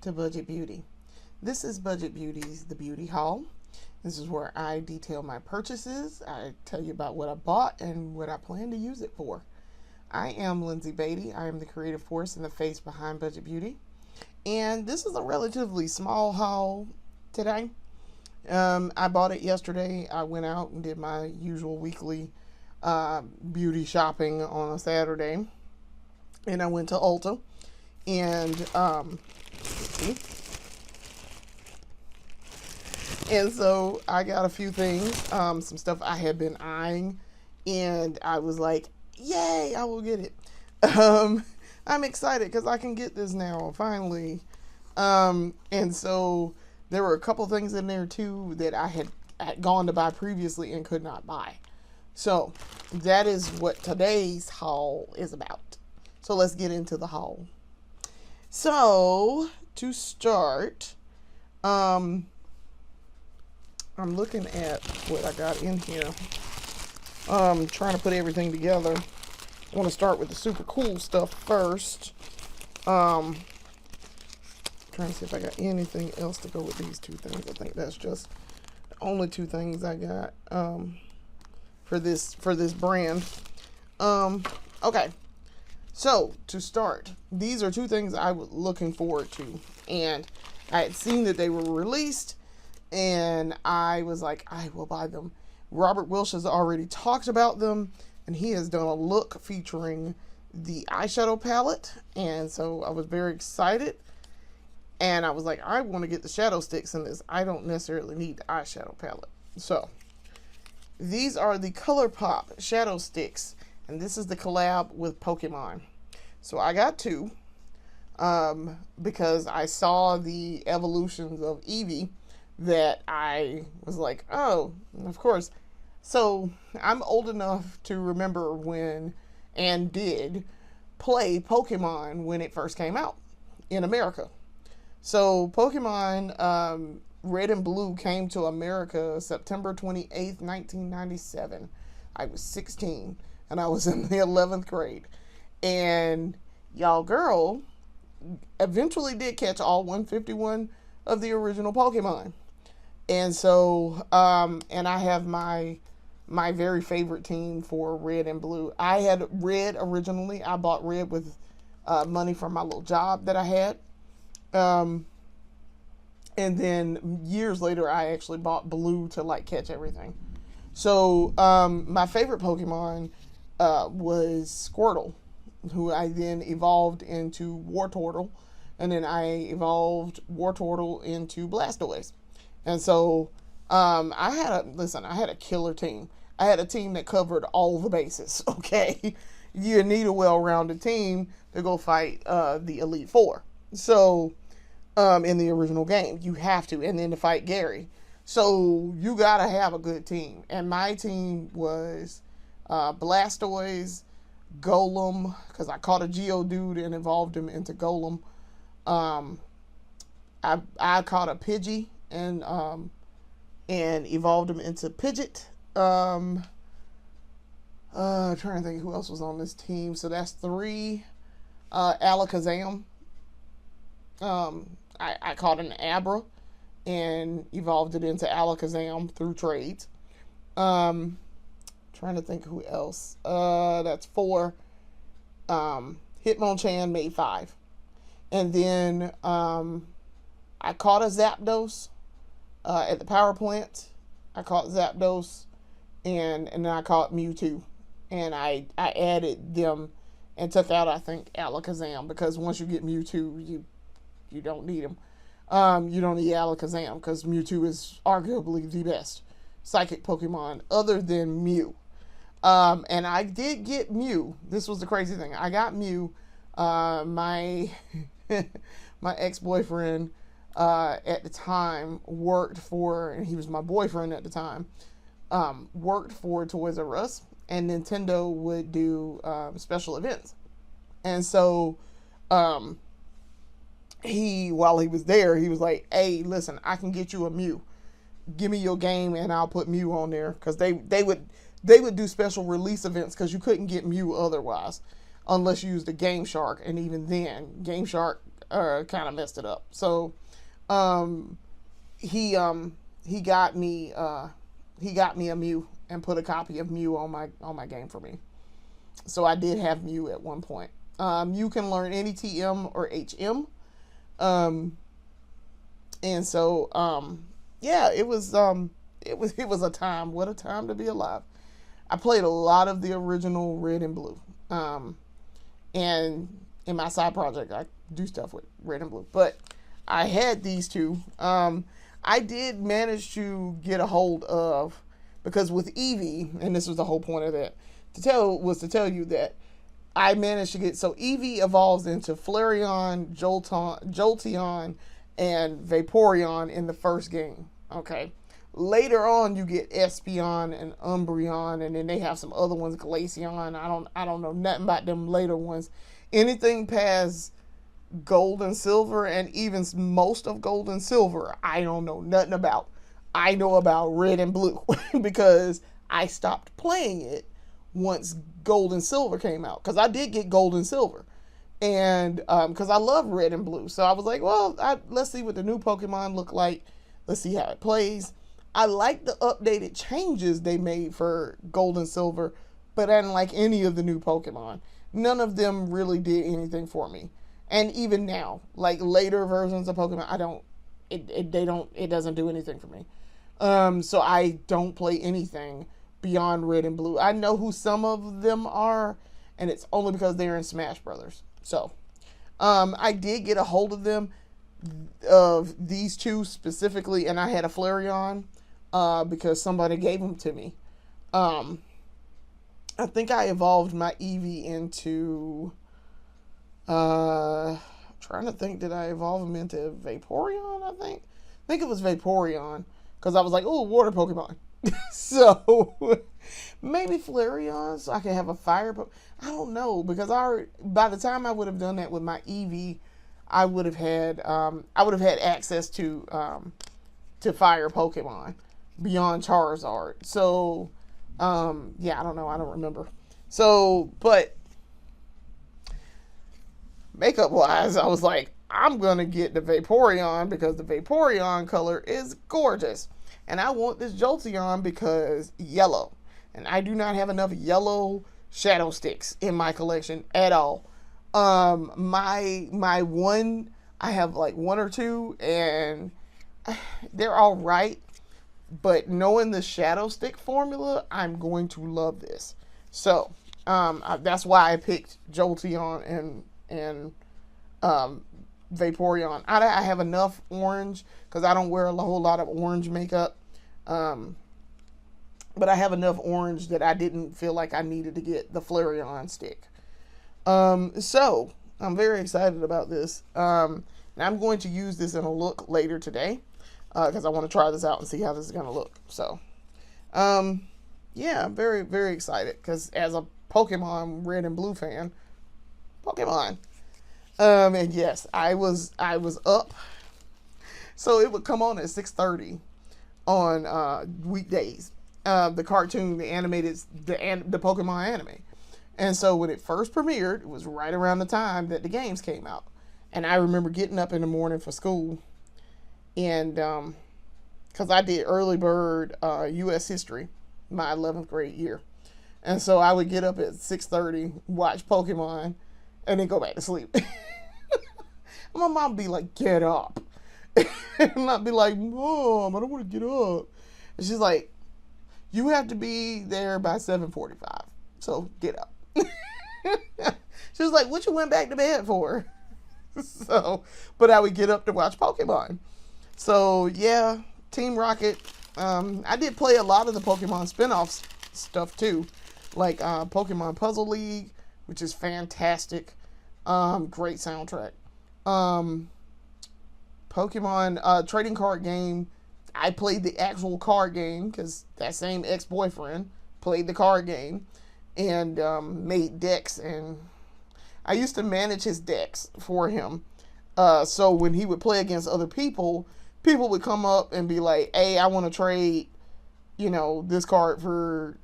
to Budget Beauty. This is Budget Beauty's The Beauty Haul. This is where I detail my purchases. I tell you about what I bought and what I plan to use it for. I am Lindsay Beatty. I am the creative force and the face behind Budget Beauty. And this is a relatively small haul today. I bought it yesterday. I went out and did my usual weekly beauty shopping on a Saturday. And I went to Ulta. And, and so I got a few things, some stuff I had been eyeing. And I was like, yay, I will get it. I'm excited because I can get this now, finally. And so there were a couple things in there too that I had gone to buy previously and could not buy. So that is what today's haul is about. So let's get into the haul. So to start, I'm looking at what I got in here. Trying to put everything together. I want to start with the super cool stuff first. Trying to see if I got anything else to go with these two things. I think that's just the only two things I got for this brand. Okay. So to start, these are two things I was looking forward to, and I had seen that they were released, and I was like, I will buy them. Robert Wilsh has already talked about them, and he has done a look featuring the eyeshadow palette, and so I was very excited. And I was like, I want to get the Shadowstix in this. I don't necessarily need the eyeshadow palette. So these are the ColourPop Shadowstix, and this is the collab with Pokemon. So I got two because I saw the evolutions of Eevee that I was like, oh, of course. So I'm old enough to remember when and did play Pokemon when it first came out in America. So Pokemon Red and Blue came to America September 28th, 1997. I was 16 and I was in the 11th grade. And y'all girl eventually did catch all 151 of the original Pokemon. And so, and I have my very favorite team for Red and Blue. I had Red originally. I bought Red with money from my little job that I had. And then years later, I actually bought Blue to like catch everything. So, my favorite Pokemon was Squirtle, who I then evolved into Wartortle, and then I evolved Wartortle into Blastoise. And so, I had a killer team. I had a team that covered all the bases, okay? You need a well-rounded team to go fight the Elite Four. So, in the original game, you have to, and then to fight Gary. So, you gotta have a good team. And my team was Blastoise, Golem, because I caught a Geodude and evolved him into Golem. I caught a Pidgey and evolved him into Pidgeot. Trying to think who else was on this team. So that's 3. Alakazam. I caught an Abra and evolved it into Alakazam through trades. Trying to think who else. That's 4. Hitmonchan made 5. And then I caught a Zapdos at the power plant. I caught Zapdos and then I caught Mewtwo. And I added them and took out, I think, Alakazam, because once you get Mewtwo, you don't need him. You don't need Alakazam because Mewtwo is arguably the best psychic Pokemon other than Mew. And I did get Mew. This was the crazy thing. I got Mew. My my ex-boyfriend at the time worked for, and he was my boyfriend at the time, worked for Toys R Us, and Nintendo would do special events. And so while he was there, he was like, hey, listen, I can get you a Mew. Give me your game and I'll put Mew on there. Because they would do special release events because you couldn't get Mew otherwise unless you used a Game Shark. And even then, Game Shark kind of messed it up. So um, he got me a Mew and put a copy of Mew on my game for me. So I did have Mew at one point. You can learn any TM or HM. And so yeah, it was a time. What a time to be alive. I played a lot of the original Red and Blue. And in my side project, I do stuff with Red and Blue. But I had these two. I did manage to get a hold of, because with Eevee, and this was the whole point of that, to tell you that I managed to get, so Eevee evolves into Flareon, Jolteon, and Vaporeon in the first game. Okay. Later on, you get Espeon and Umbreon, and then they have some other ones, Glaceon. I don't know nothing about them later ones. Anything past Gold and Silver, and even most of Gold and Silver, I don't know nothing about. I know about Red and Blue because I stopped playing it once Gold and Silver came out, because I did get Gold and Silver, and because I love Red and Blue, so I was like, well, let's see what the new Pokemon look like. Let's see how it plays. I like the updated changes they made for Gold and Silver, but I didn't like any of the new Pokemon. None of them really did anything for me. And even now, like later versions of Pokemon, it doesn't do anything for me. So I don't play anything beyond Red and Blue. I know who some of them are, and it's only because they're in Smash Brothers. So, I did get a hold of them, of these two specifically, and I had a Flareon, because somebody gave them to me. I think I evolved my Eevee into, trying to think, did I evolve him into Vaporeon, I think it was Vaporeon, because I was like, oh, water Pokemon. So, maybe Flareon, so I can have a fire, but I don't know, because by the time I would have done that with my Eevee, I would have had access to fire Pokemon beyond Charizard. So, yeah, I don't know. I don't remember. So, but makeup wise, I was like, I'm going to get the Vaporeon because the Vaporeon color is gorgeous. And I want this Jolteon because yellow. And I do not have enough yellow Shadowstix in my collection at all. My one, I have like one or two, and they're all right. But knowing the Shadowstick formula, I'm going to love this. So, that's why I picked Jolteon and Vaporeon. I have enough orange because I don't wear a whole lot of orange makeup. But I have enough orange that I didn't feel like I needed to get the Flareon stick. So I'm very excited about this. And I'm going to use this in a look later today, because I want to try this out and see how this is going to look. So, yeah, I'm very, very excited because as a Pokemon Red and Blue fan, Pokemon. And yes, I was up. So it would come on at 6:30 on weekdays. The cartoon, the animated, the Pokemon anime. And so when it first premiered, it was right around the time that the games came out. And I remember getting up in the morning for school, and because I did early bird U.S. history my 11th grade year. And so I would get up at 6:30, watch Pokemon, and then go back to sleep. My mom would be like, get up. And I'd be like, Mom, I don't want to get up. And she's like, you have to be there by 7:45. So get up. She was like, what you went back to bed for? So, but I would get up to watch Pokemon. So yeah, Team Rocket. I did play a lot of the Pokemon spin-off stuff too. Like Pokemon Puzzle League, which is fantastic. Great soundtrack. Pokemon trading card game. I played the actual card game because that same ex-boyfriend played the card game and made decks, and I used to manage his decks for him. So when he would play against other people, people would come up and be like, hey, I want to trade, this card for,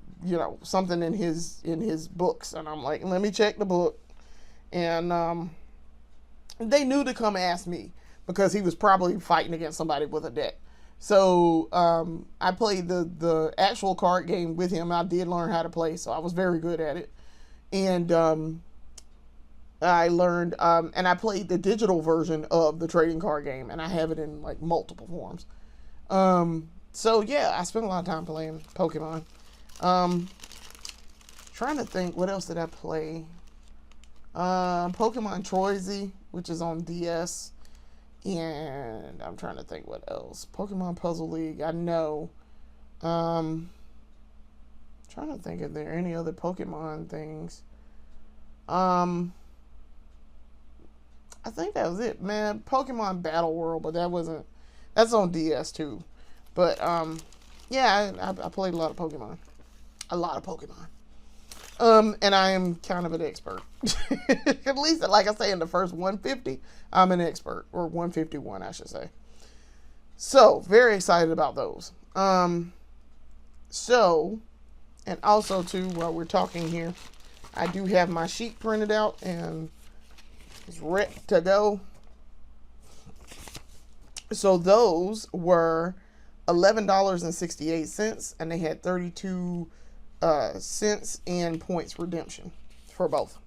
something in his books. And I'm like, let me check the book. And they knew to come ask me because he was probably fighting against somebody with a deck. So I played the actual card game with him. I did learn how to play, so I was very good at it. And I learned, and I played the digital version of the trading card game, and I have it in like multiple forms. So yeah, I spent a lot of time playing Pokemon. Trying to think, what else did I play? Pokemon Troisy, which is on DS. And I'm trying to think what else. Pokemon Puzzle League, I know. Trying to think if there are any other Pokemon things. I think that was it, man. Pokemon Battle World, but that's on DS too. But yeah, I played a lot of Pokemon. A lot of Pokemon. And I am kind of an expert. At least, like I say, in the first 150, I'm an expert. Or 151, I should say. So, very excited about those. So, and also, too, while we're talking here, I do have my sheet printed out and it's ready to go. So, those were $11.68, and they had 32 cents and points redemption for both.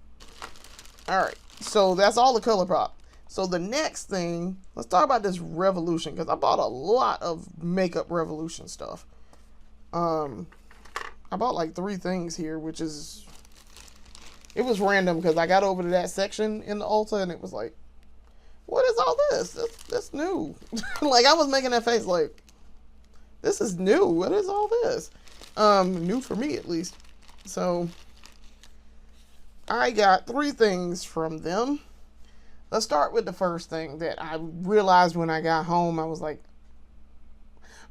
All right, so that's all the ColourPop. So the next thing, let's talk about this Revolution, because I bought a lot of Makeup Revolution stuff. I bought like 3 things here, which is, it was random because I got over to that section in the Ulta and it was like, what is all this? That's new. Like, I was making that face like, this is new. What is all this? New for me, at least. So, I got 3 things from them. Let's start with the first thing that I realized when I got home. I was like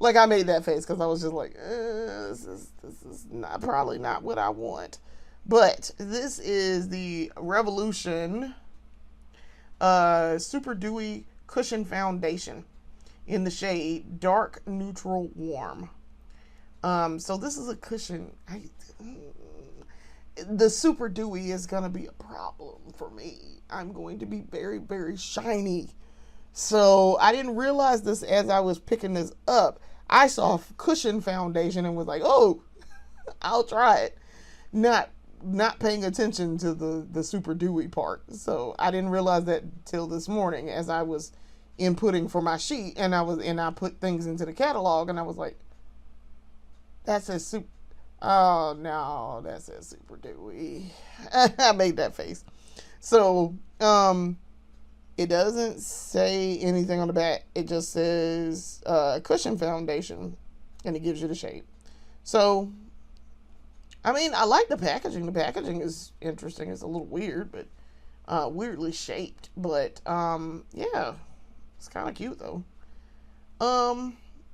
I made that face because I was just like, this is probably not what I want. But this is the Revolution Super Dewy Cushion Foundation in the shade Dark Neutral Warm. So this is a cushion. The Super Dewy is going to be a problem for me. I'm going to be very, very shiny. So I didn't realize this as I was picking this up. I saw cushion foundation and was like, oh, I'll try it. Not paying attention to the Super Dewy part. So I didn't realize that till this morning as I was inputting for my sheet, and I put things into the catalog, and I was like, that says super. Oh no, that says Super Dewy. I made that face. So it doesn't say anything on the back. It just says cushion foundation, and it gives you the shape. So I mean, I like the packaging. The packaging is interesting. It's a little weird, but weirdly shaped. But yeah, it's kind of cute though.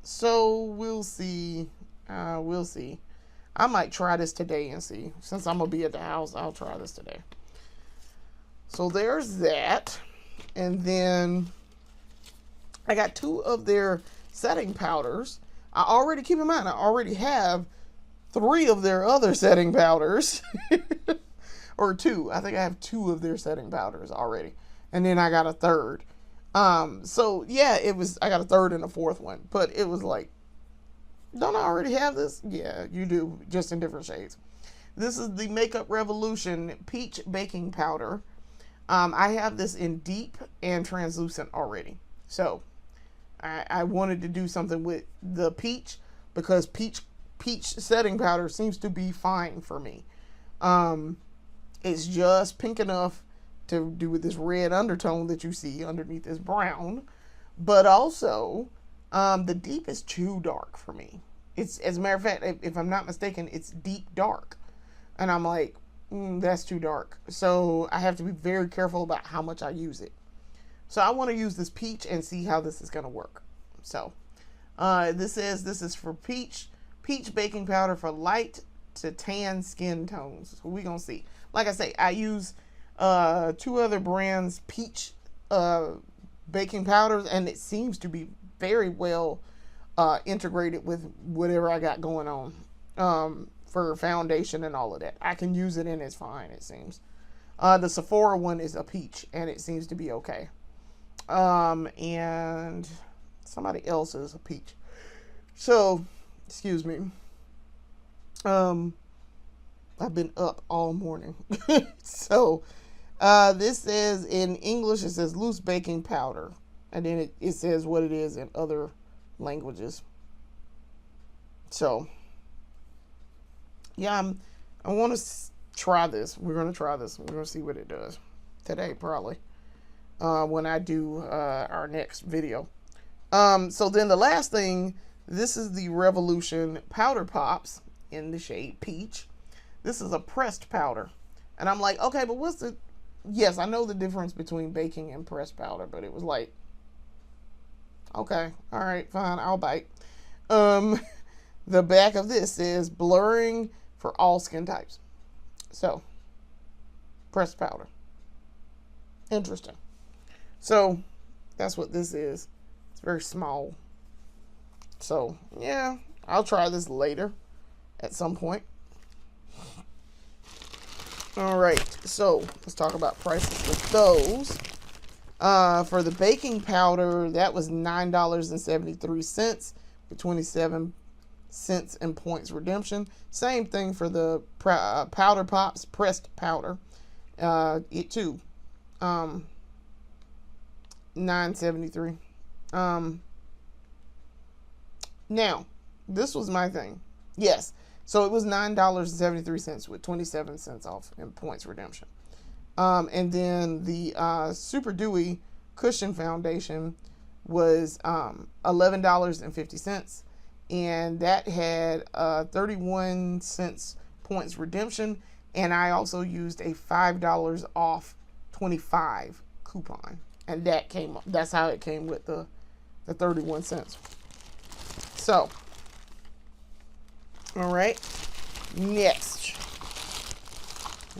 So we'll see. We'll see. I might try this today and see. Since I'm gonna be at the house, I'll try this today. So there's that. And then I got 2 of their setting powders. Keep in mind, I already have 3 of their other setting powders. Or 2. I think I have 2 of their setting powders already. And then I got a 3rd. So yeah, I got a 3rd and a 4th one. But it was like, don't I already have this? Yeah, you do, just in different shades. This is the Makeup Revolution Peach Baking Powder. I have this in deep and translucent already. So, I wanted to do something with the peach, because peach setting powder seems to be fine for me. It's just pink enough to do with this red undertone that you see underneath this brown. But also, the deep is too dark for me. It's, as a matter of fact, if I'm not mistaken, it's deep dark. And I'm like, that's too dark. So I have to be very careful about how much I use it. So I want to use this peach and see how this is going to work. So this is for peach baking powder for light to tan skin tones. So we're going to see. Like I say, I use 2 other brands peach baking powders, and it seems to be very well integrated with whatever I got going on for foundation and all of that. I can use it and it's fine, it seems. The Sephora one is a peach, and it seems to be okay. And somebody else is a peach. So, excuse me. I've been up all morning. So, this says in English, it says loose baking powder. And then it says what it is in other languages. So, yeah, I want to try this. We're going to try this. We're going to see what it does today, probably, when I do our next video. So then the last thing, this is the Revolution Powder Pops in the shade Peach. This is a pressed powder. And I'm like, okay, but what's the... Yes, I know the difference between baking and pressed powder, but it was like, okay, all right, fine, I'll bite. The back of this is blurring for all skin types. So, pressed powder. Interesting. So, that's what this is. It's very small. So, yeah, I'll try this later at some point. All right, so let's talk about prices with those. For the baking powder, that was $9.73 with 27 cents in points redemption. Same thing for the Powder Pops pressed powder. It too, $9.73. Now, this was my thing. Yes, so it was $9.73 with 27 cents off in points redemption. And then the Super Dewy Cushion Foundation was $11.50. And that had 31 cents points redemption. And I also used a $5 off 25 coupon. And that's how it came with the 31 cents. So, all right, next.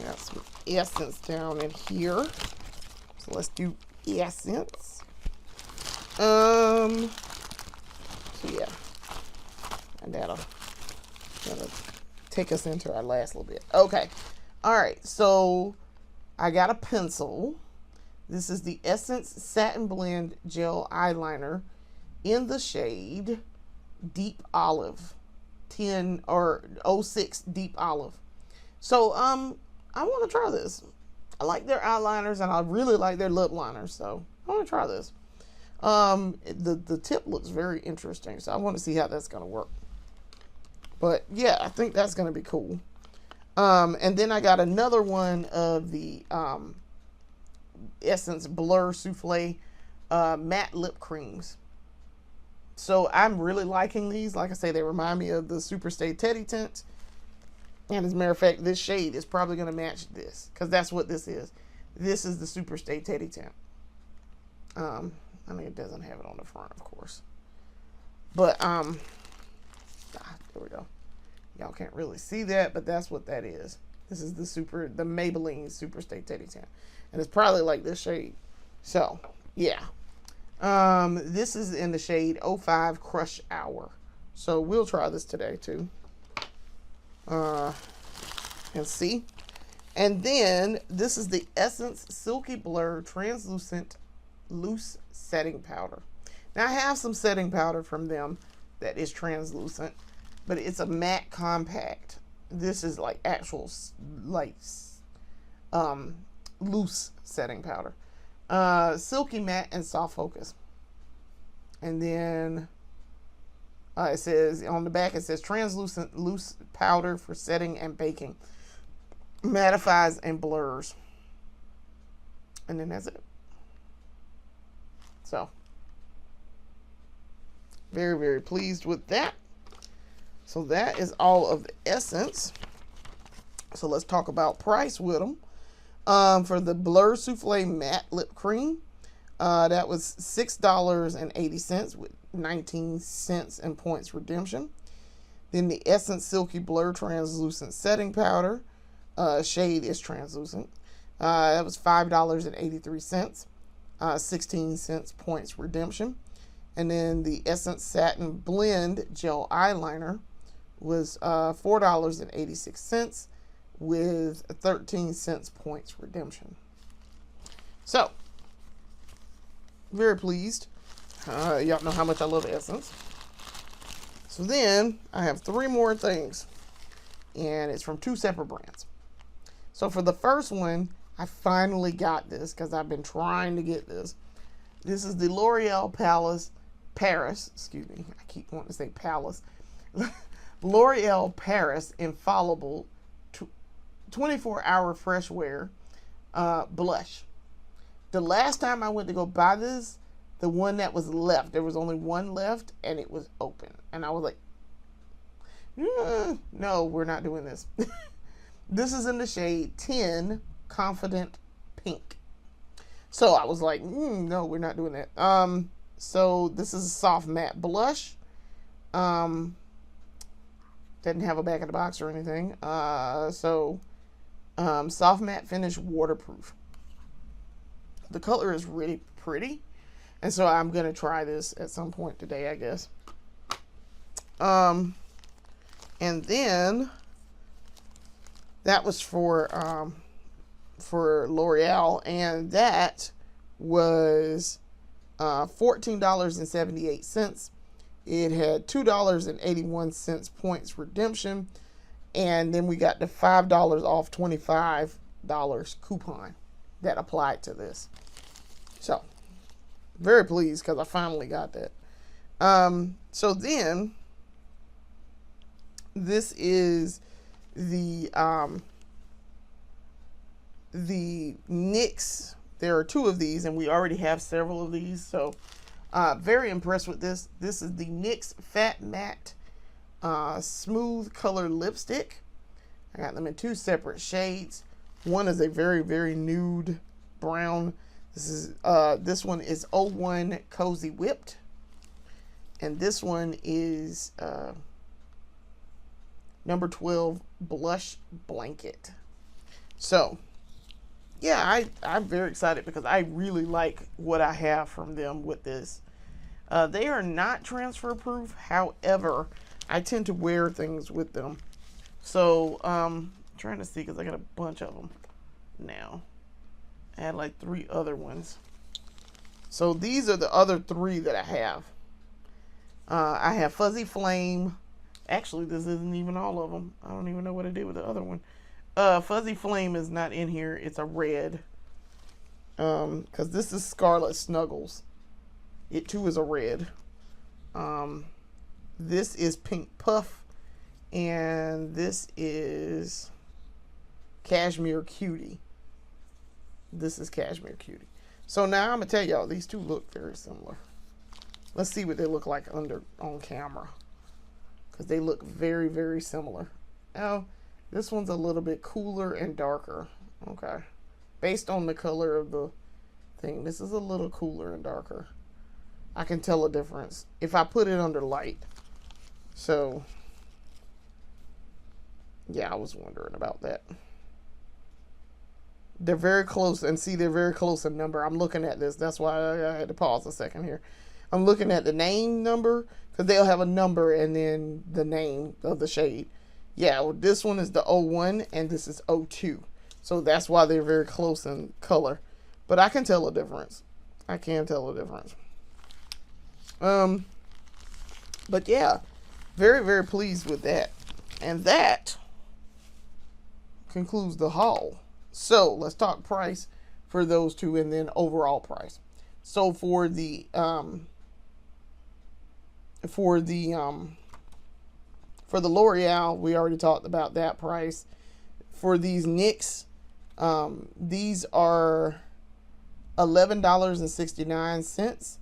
Got some essence down in here. So let's do essence. So yeah. And that'll take us into our last little bit. Okay. All right. So I got a pencil. This is the Essence Satin Blend Gel Eyeliner in the shade Deep Olive. 10 or 06 Deep Olive. So, I want to try this. I like their eyeliners and I really like their lip liners. So I want to try this. The tip looks very interesting. So I want to see how that's going to work. But yeah, I think that's going to be cool. And then I got another one of the Essence Blur Souffle matte lip creams. So I'm really liking these. Like I say, they remind me of the Superstay Teddy Tint. And as a matter of fact, this shade is probably going to match this. Because that's what this is. This is the Superstay Teddy Tint. I mean, it doesn't have it on the front, of course. But, there we go. Y'all can't really see that, but that's what that is. This is the Maybelline Superstay Teddy Tint. And it's probably like this shade. So, yeah. This is in the shade 05 Crush Hour. So we'll try this today too. And see. And then this is the Essence Silky Blur Translucent Loose Setting Powder. Now I have some setting powder from them that is translucent, but it's a matte compact. This is like actual loose setting powder. Silky matte and soft focus. And then it says on the back, it says translucent loose powder for setting and baking, mattifies and blurs. And then that's it. So very, very pleased with that. So that is all of the Essence. So let's talk about price with them. For the Blur Souffle Matte Lip Cream, that was $6.80 with 19 cents in points redemption. Then the Essence Silky Blur Translucent Setting Powder, shade is translucent. That was $5.83, 16 cents points redemption. And then the Essence Satin Blend Gel Eyeliner was $4.86, with 13 cents points redemption. So, very pleased. Y'all know how much I love Essence. So then I have 3 more things, and it's from 2 separate brands. So for the first one, I finally got this because I've been trying to get this. This is the L'Oreal Paris, excuse me, I keep wanting to say Palace. L'Oreal Paris Infallible 24-hour fresh wear blush. The last time I went to go buy this, the one that was left, there was only one left, and it was open. And I was like, no, we're not doing this. This is in the shade 10 Confident Pink. So I was like, no, we're not doing that. So this is a soft matte blush. Doesn't have a back of the box or anything. Soft matte finish, waterproof. The color is really pretty. And so I'm going to try this at some point today, I guess. And then that was for L'Oreal, and that was $14.78. It had $2.81 points redemption, and then we got the $5 off $25 coupon that applied to this. So very pleased because I finally got that. So then this is the NYX. There are 2 of these, and we already have several of these, so very impressed with this. This is the NYX Fat Matte Smooth Color Lipstick. I got them in 2 separate shades. One is a very, very nude brown. This one is 01 Cozy Whipped, and this one is number 12 Blush Blanket. So yeah, I'm very excited because I really like what I have from them with this. They are not transfer proof. However, I tend to wear things with them. So trying to see because I got a bunch of them now. I had like 3 other ones. So these are the other 3 that I have. I have Fuzzy Flame. Actually, this isn't even all of them. I don't even know what I did with the other one. Fuzzy Flame is not in here. It's a red. Because this is Scarlet Snuggles. It too is a red. This is Pink Puff. And this is Cashmere Cutie. This is Cashmere Cutie. So now I'm going to tell y'all, these 2 look very similar. Let's see what they look like on camera. Because they look very, very similar. Now, this one's a little bit cooler and darker. Okay. Based on the color of the thing, this is a little cooler and darker. I can tell a difference if I put it under light. So, yeah, I was wondering about that. They're very close, and see, they're very close in number. I'm looking at this. That's why I had to pause a second here. I'm looking at the name number, because they'll have a number and then the name of the shade. Yeah, well, this one is the 01, and this is 02. So that's why they're very close in color. But I can tell a difference. I can tell a difference. But yeah, very, very pleased with that. And that concludes the haul. So let's talk price for those 2 and then overall price. So for the L'Oreal, we already talked about that price. For these NYX, these are $11.69,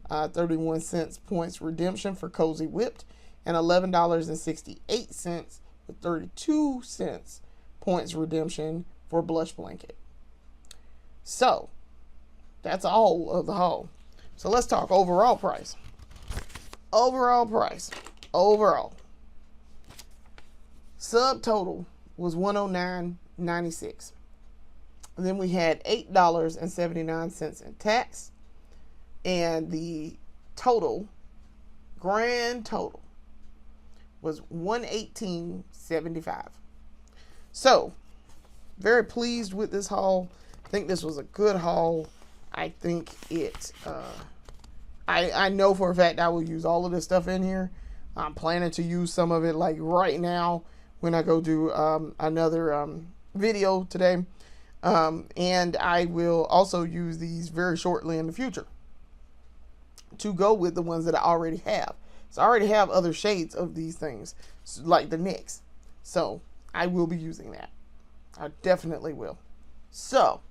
31 cents points redemption for Cozy Whipped, and $11.68 with 32 cents points redemption for Blush Blanket. So that's all of the haul. So let's talk overall price. Overall. Subtotal was $109.96. Then we had $8.79 in tax. And the grand total was $118.75. So very pleased with this haul. I think this was a good haul. I think it, I know for a fact I will use all of this stuff in here. I'm planning to use some of it like right now when I go do another video today. And I will also use these very shortly in the future to go with the ones that I already have. So I already have other shades of these things, like the NYX. So I will be using that. I definitely will. So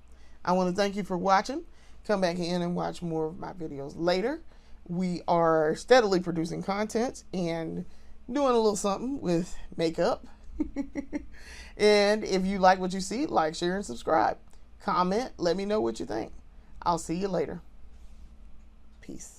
I want to thank you for watching. Come back in and watch more of my videos later. We are steadily producing content and doing a little something with makeup. And if you like what you see, like, share, and subscribe. Comment. Let me know what you think. I'll see you later. Peace.